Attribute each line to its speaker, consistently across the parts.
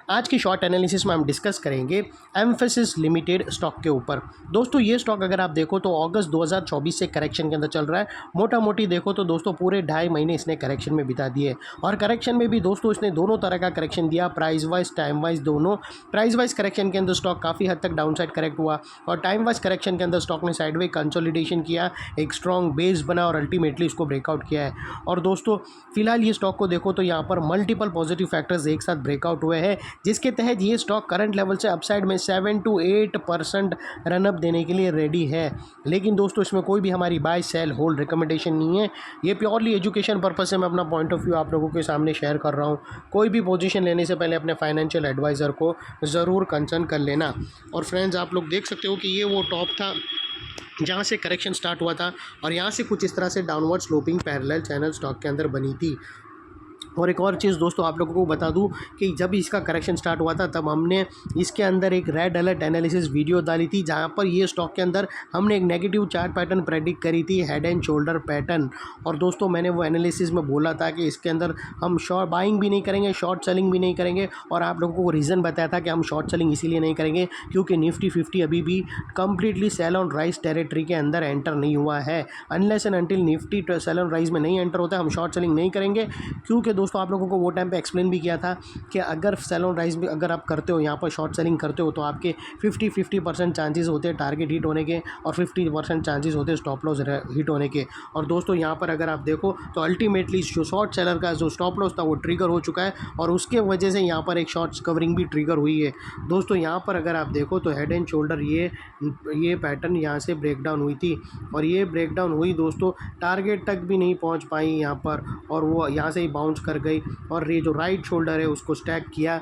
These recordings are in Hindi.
Speaker 1: आज की शॉर्ट एनालिसिस में हम डिस्कस करेंगे एम्फेसिस लिमिटेड स्टॉक के ऊपर। दोस्तों ये स्टॉक अगर आप देखो तो अगस्त 2024 से करेक्शन के अंदर चल रहा है। मोटा मोटी देखो तो दोस्तों पूरे 2.5 महीने इसने करेक्शन में बिता दिए और करेक्शन में भी दोस्तों इसने दोनों तरह का करेक्शन दिया, प्राइस वाइज टाइम वाइज दोनों। प्राइस वाइज करेक्शन के अंदर स्टॉक काफ़ी हद तक डाउन साइड करेक्ट हुआ और टाइम वाइज करेक्शन के अंदर स्टॉक ने साइडवे कंसोलिडेशन किया, एक स्ट्रॉन्ग बेस बना और अल्टीमेटली इसको ब्रेकआउट किया है। और दोस्तों फिलहाल ये स्टॉक को देखो तो यहाँ पर मल्टीपल पॉजिटिव फैक्टर्स एक साथ ब्रेकआउट हुए हैं, जिसके तहत ये स्टॉक करंट लेवल से अपसाइड में 7 to 8% रनअप देने के लिए रेडी है। लेकिन दोस्तों इसमें कोई भी हमारी बाय सेल होल्ड रिकमेंडेशन नहीं है, ये प्योरली एजुकेशन पर्पस से मैं अपना पॉइंट ऑफ व्यू आप लोगों के सामने शेयर कर रहा हूँ। कोई भी पोजीशन लेने से पहले अपने फाइनेंशियल एडवाइज़र को ज़रूर कंसर्न कर लेना। और फ्रेंड्स आप लोग देख सकते हो कि ये वो टॉप था जहाँ से करेक्शन स्टार्ट हुआ था और यहाँ से कुछ इस तरह से downward sloping parallel channel stock के अंदर बनी थी। और एक और चीज़ दोस्तों आप लोगों को बता दूं कि जब इसका करेक्शन स्टार्ट हुआ था तब हमने इसके अंदर एक रेड अलर्ट एनालिसिस वीडियो डाली थी, जहां पर ये स्टॉक के अंदर हमने एक नेगेटिव चार्ट पैटर्न प्रेडिक्ट करी थी, हेड एंड शोल्डर पैटर्न। और दोस्तों मैंने वो एनालिसिस में बोला था कि इसके अंदर हम शॉर्ट बाइंग भी नहीं करेंगे, शॉर्ट सेलिंग भी नहीं करेंगे। और आप लोगों को रीज़न बताया था कि हम शॉर्ट सेलिंग इसीलिए नहीं करेंगे क्योंकि निफ्टी 50 अभी भी completely sell on rise territory के अंदर एंटर नहीं हुआ है। Unless and until Nifty sell on rise में नहीं एंटर होता है हम शॉर्ट सेलिंग नहीं करेंगे, क्योंकि दोस्तों आप लोगों को वो टाइम पे एक्सप्लेन भी किया था कि अगर सेल ऑन राइज भी अगर आप करते हो, यहाँ पर शॉर्ट सेलिंग करते हो तो आपके 50% चांसेस होते हैं टारगेट हिट होने के और 50% चांसेस होते हैं स्टॉप लॉस हिट होने के। और दोस्तों यहाँ पर अगर आप देखो तो अल्टीमेटली जो शॉर्ट सेलर का जो स्टॉप लॉस था वो ट्रिगर हो चुका है और उसके वजह से यहाँ पर एक शॉर्ट कवरिंग भी ट्रिगर हुई है। दोस्तों यहाँ पर अगर आप देखो तो हेड एंड शोल्डर ये पैटर्न यहाँ से ब्रेक डाउन हुई थी और ये ब्रेक डाउन हुई दोस्तों टारगेट तक भी नहीं पहुँच पाई यहाँ पर, और वो यहाँ से ही बाउंस कर गई और ये जो राइट शोल्डर है उसको स्टैक किया,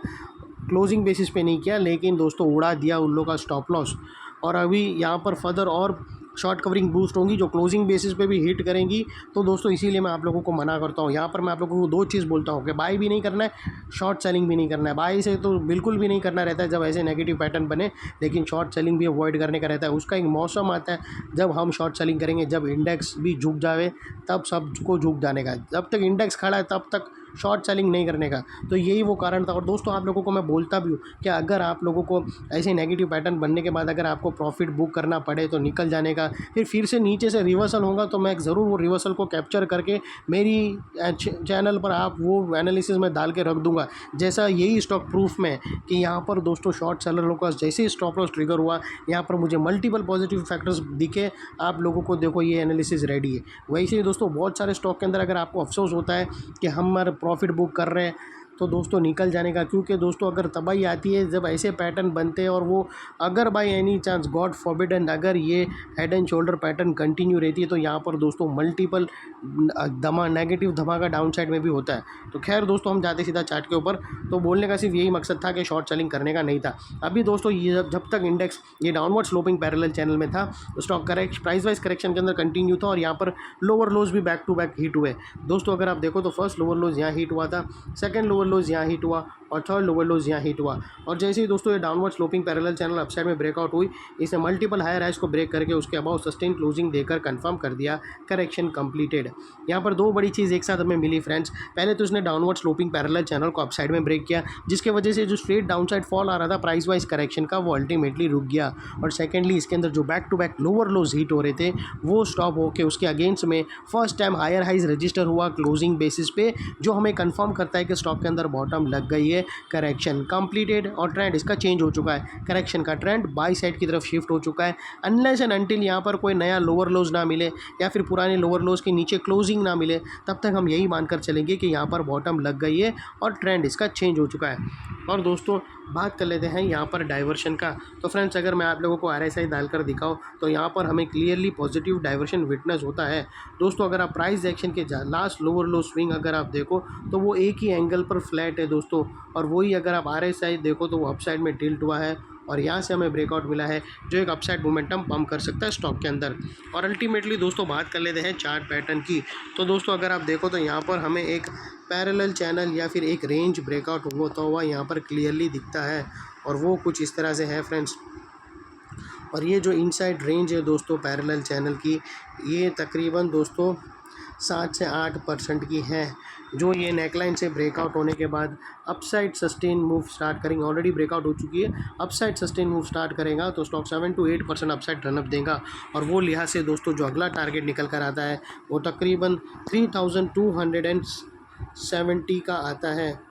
Speaker 1: क्लोजिंग बेसिस पे नहीं किया लेकिन दोस्तों उड़ा दिया उन लोगों का स्टॉप लॉस। और अभी यहाँ पर फर्दर और शॉर्ट कवरिंग बूस्ट होंगी जो क्लोजिंग बेसिस पे भी हिट करेंगी। तो दोस्तों इसीलिए मैं आप लोगों को मना करता हूँ। यहाँ पर मैं आप लोगों को दो चीज़ बोलता हूँ कि बाई भी नहीं करना है, शॉर्ट सेलिंग भी नहीं करना है। बाई से तो बिल्कुल भी नहीं करना रहता है जब ऐसे नेगेटिव पैटर्न बने, लेकिन शॉर्ट सेलिंग भी अवॉइड करने का रहता है। उसका एक मौसम आता है जब हम शॉर्ट सेलिंग करेंगे, जब इंडेक्स भी झुक जाए तब सबको झुक जाने का। जब तक इंडेक्स खड़ा है तब तक शॉर्ट सेलिंग नहीं करने का। तो यही वो कारण था। और दोस्तों आप लोगों को मैं बोलता भी हूँ कि अगर आप लोगों को ऐसे नेगेटिव पैटर्न बनने के बाद अगर आपको प्रॉफिट बुक करना पड़े तो निकल जाने का, फिर से नीचे से रिवर्सल होगा तो मैं ज़रूर वो रिवर्सल को कैप्चर करके मेरी चैनल पर आप वो एनालिसिस में डाल के रख दूंगा। जैसा यही स्टॉक प्रूफ में कि यहाँ पर दोस्तों शॉर्ट सेलरों का जैसे ही स्टॉप लॉस ट्रिगर हुआ, यहाँ पर मुझे मल्टीपल पॉजिटिव फैक्टर्स दिखे। आप लोगों को देखो ये एनालिसिस रेडी है। वैसे ही दोस्तों बहुत सारे स्टॉक के अंदर अगर आपको अफसोस होता है कि हमारे प्रॉफिट बुक कर रहे हैं तो दोस्तों निकल जाने का, क्योंकि दोस्तों अगर तबाही आती है जब ऐसे पैटर्न बनते हैं और वो अगर by any chance God forbid and अगर ये head and shoulder pattern continue रहती है तो यहाँ पर दोस्तों मल्टीपल नेगेटिव धमाका डाउन साइड में भी होता है। तो खैर दोस्तों हम जाते सीधा चार्ट के ऊपर। तो बोलने का सिर्फ यही मकसद था कि शॉर्ट सेलिंग करने का नहीं था। अभी दोस्तों ये जब तक इंडेक्स ये डाउनवर्ड स्लोपिंग पैरेलल चैनल में था तो स्टॉक प्राइस वाइज करेक्शन के अंदर कंटिन्यू था और यहाँ पर लोअर लोज भी बैक टू बैक हिट हुए। दोस्तों अगर आप देखो तो फर्स्ट लोअर लोज यहाँ हिट हुआ था, सेकंड लोअर लोज यहाँ हिट हुआ और थर्ड लोअर लोज यहाँ हिट हुआ। और जैसे ही दोस्तों ये downward sloping parallel channel upside में ब्रेकआउट हुई, इसने मल्टीपल हायर हाइज को ब्रेक करके उसके अबाउ सस्टेन क्लोजिंग देकर कंफर्म कर दिया करेक्शन कंप्लीटेड। यहाँ पर दो बड़ी चीज़ एक साथ हमें मिली फ्रेंड्स। पहले तो इसने डाउनवर्ड स्लोपिंग पैरेलल चैनल को अपसाइड में ब्रेक किया, जिसके वजह से जो स्ट्रेट डाउनसाइड फॉल आ रहा था प्राइस वाइज करेक्शन का वो अल्टीमेटली रुक गया। और सेकेंडली इसके अंदर जो back to back lower lows hit हो रहे थे वो स्टॉप होकर उसके अगेंस्ट में first time higher highs register हुआ क्लोजिंग बेसिस पे, जो हमें कंफर्म करता है कि स्टॉक के अंदर बॉटम लग गई है, करेक्शन कंप्लीटेड और ट्रेंड इसका चेंज हो चुका है। करेक्शन का ट्रेंड बाई साइड की तरफ शिफ्ट हो चुका है। अनलेस एंड अनटिल यहाँ पर कोई नया लोअर लोज ना मिले या फिर पुराने लोअर लोज के नीचे क्लोजिंग ना मिले तब तक हम यही मानकर चलेंगे कि यहाँ पर बॉटम लग गई है और ट्रेंड इसका चेंज हो चुका है। और दोस्तों बात कर लेते हैं यहाँ पर डाइवर्शन का। तो फ्रेंड्स अगर मैं आप लोगों को RSI डालकर दिखाऊँ तो यहाँ पर हमें क्लियरली पॉजिटिव डाइवर्शन विटनेस होता है। दोस्तों अगर आप प्राइस एक्शन के लास्ट लोअर लो स्विंग अगर आप देखो तो वो एक ही एंगल पर फ्लैट है दोस्तों, और वही अगर आप RSI देखो तो वो अपसाइड में टिल्ट हुआ है और यहाँ से हमें ब्रेकआउट मिला है जो एक अपसाइड मोमेंटम पंप कर सकता है स्टॉक के अंदर। और अल्टीमेटली दोस्तों बात कर लेते हैं चार्ट पैटर्न की। तो दोस्तों अगर आप देखो तो यहाँ पर हमें एक पैरेलल चैनल या फिर एक रेंज ब्रेकआउट होता हुआ यहाँ पर क्लियरली दिखता है और वो कुछ इस तरह से है फ्रेंड्स। और ये जो इनसाइड रेंज है दोस्तों पैरेलल चैनल की, ये तकरीबन दोस्तों 7 से 8% की है। जो ये नेकलाइन से ब्रेकआउट होने के बाद अपसाइड सस्टेन मूव स्टार्ट करेंगे, ऑलरेडी ब्रेकआउट हो चुकी है, अपसाइड सस्टेन मूव स्टार्ट करेगा तो स्टॉक 7 to 8% अपसाइड रनअप देगा। और वो लिहाज से दोस्तों जो अगला टारगेट निकल कर आता है वो तकरीबन 3270 का आता है।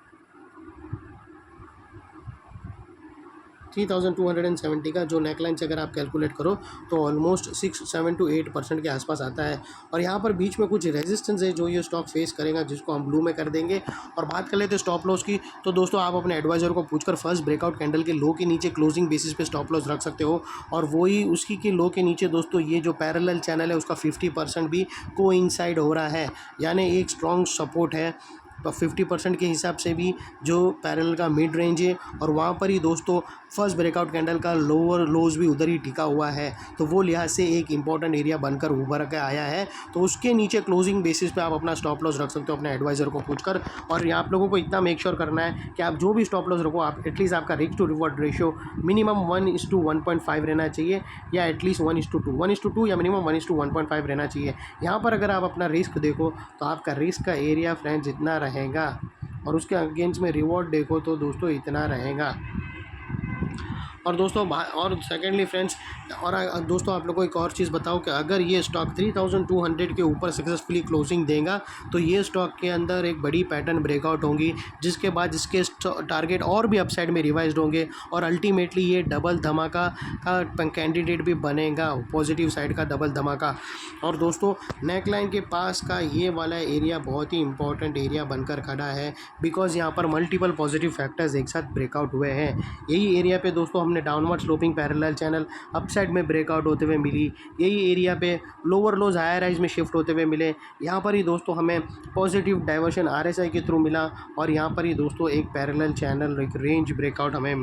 Speaker 1: 3270 का जो नेकलाइन से अगर आप कैलकुलेट करो तो ऑलमोस्ट 7 to 8% के आसपास आता है। और यहाँ पर बीच में कुछ रेजिस्टेंस है जो ये स्टॉक फेस करेगा, जिसको हम ब्लू में कर देंगे। और बात कर लेते हैं स्टॉप लॉस की, तो दोस्तों आप अपने एडवाइज़र को पूछकर फर्स्ट ब्रेकआउट कैंडल के लो के नीचे क्लोजिंग बेसिस पे स्टॉप लॉस रख सकते हो। और वही उसकी के लो के नीचे दोस्तों ये जो पैरेलल चैनल है उसका 50% भी कोइंसाइड हो रहा है, यानी एक स्ट्रॉन्ग सपोर्ट है। तो 50% के हिसाब से भी जो पैरेलल का मिड रेंज है और वहाँ पर ही दोस्तों फर्स्ट ब्रेकआउट कैंडल का लोअर लोज भी उधर ही टिका हुआ है, तो वो लिहाज से एक इंपॉर्टेंट एरिया बनकर उभर के आया है। तो उसके नीचे क्लोजिंग बेसिस पे आप अपना स्टॉप लॉस रख सकते हो अपने एडवाइज़र को पूछकर। और आप लोगों को इतना मेक श्योर करना है कि आप जो भी स्टॉप लॉस रखो, आप एटलीस्ट आपका risk to reward ratio minimum 1:1.5 रहना चाहिए, या एटलीस्ट 1:2 या मिनिमम 1:1.5 रहना चाहिए। यहाँ पर अगर आप अपना रिस्क देखो तो आपका रिस्क का एरिया फ्रेंड्स जितना रहेगा और उसके अगेंस्ट में रिवॉर्ड देखो तो दोस्तों इतना रहेगा। और दोस्तों और सेकेंडली फ्रेंड्स, और दोस्तों आप लोगों को एक और चीज़ बताओ कि अगर ये स्टॉक 3200 के ऊपर सक्सेसफुली क्लोजिंग देगा तो ये स्टॉक के अंदर एक बड़ी पैटर्न ब्रेकआउट होंगी, जिसके बाद इसके टारगेट और भी अपसाइड में रिवाइज्ड होंगे और अल्टीमेटली ये डबल धमाका का कैंडिडेट भी बनेगा, पॉजिटिव साइड का डबल धमाका। और दोस्तों नेकलाइन के पास का ये वाला एरिया बहुत ही इंपॉर्टेंट एरिया बनकर खड़ा है, बिकॉज यहाँ पर मल्टीपल पॉजिटिव फैक्टर्स एक साथ ब्रेकआउट हुए हैं। यही एरिया पे दोस्तों हमने downward sloping parallel channel upside में ब्रेकआउट होते हुए मिली, यही एरिया पे लोअर लोज हायर राइज में शिफ्ट होते हुए मिले। यहाँ पर ही दोस्तों हमें पॉजिटिव डाइवर्शन RSI के थ्रू मिला और यहाँ पर ही दोस्तों एक पैरेलल चैनल एक रेंज ब्रेकआउट हमें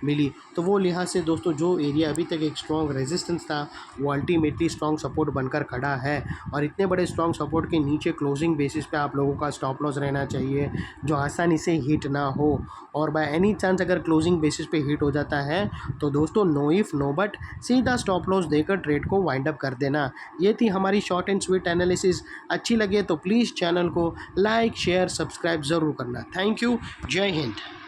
Speaker 1: मिली। तो वो लिहाज से दोस्तों जो एरिया अभी तक एक स्ट्रॉन्ग रेजिस्टेंस था वो अल्टीमेटली स्ट्रॉन्ग सपोर्ट बनकर खड़ा है। और इतने बड़े स्ट्रॉन्ग सपोर्ट के नीचे क्लोजिंग बेसिस पे आप लोगों का स्टॉप लॉस रहना चाहिए जो आसानी से हिट ना हो। और बाय एनी चांस अगर क्लोजिंग बेसिस पे हिट हो जाता है तो दोस्तों नो इफ़ नो बट सीधा स्टॉप लॉस देकर ट्रेड को वाइंड अप कर देना। ये थी हमारी शॉर्ट एंड स्वीट एनालिसिस। अच्छी लगे तो प्लीज़ चैनल को लाइक शेयर सब्सक्राइब ज़रूर करना। Thank you. जय हिंद।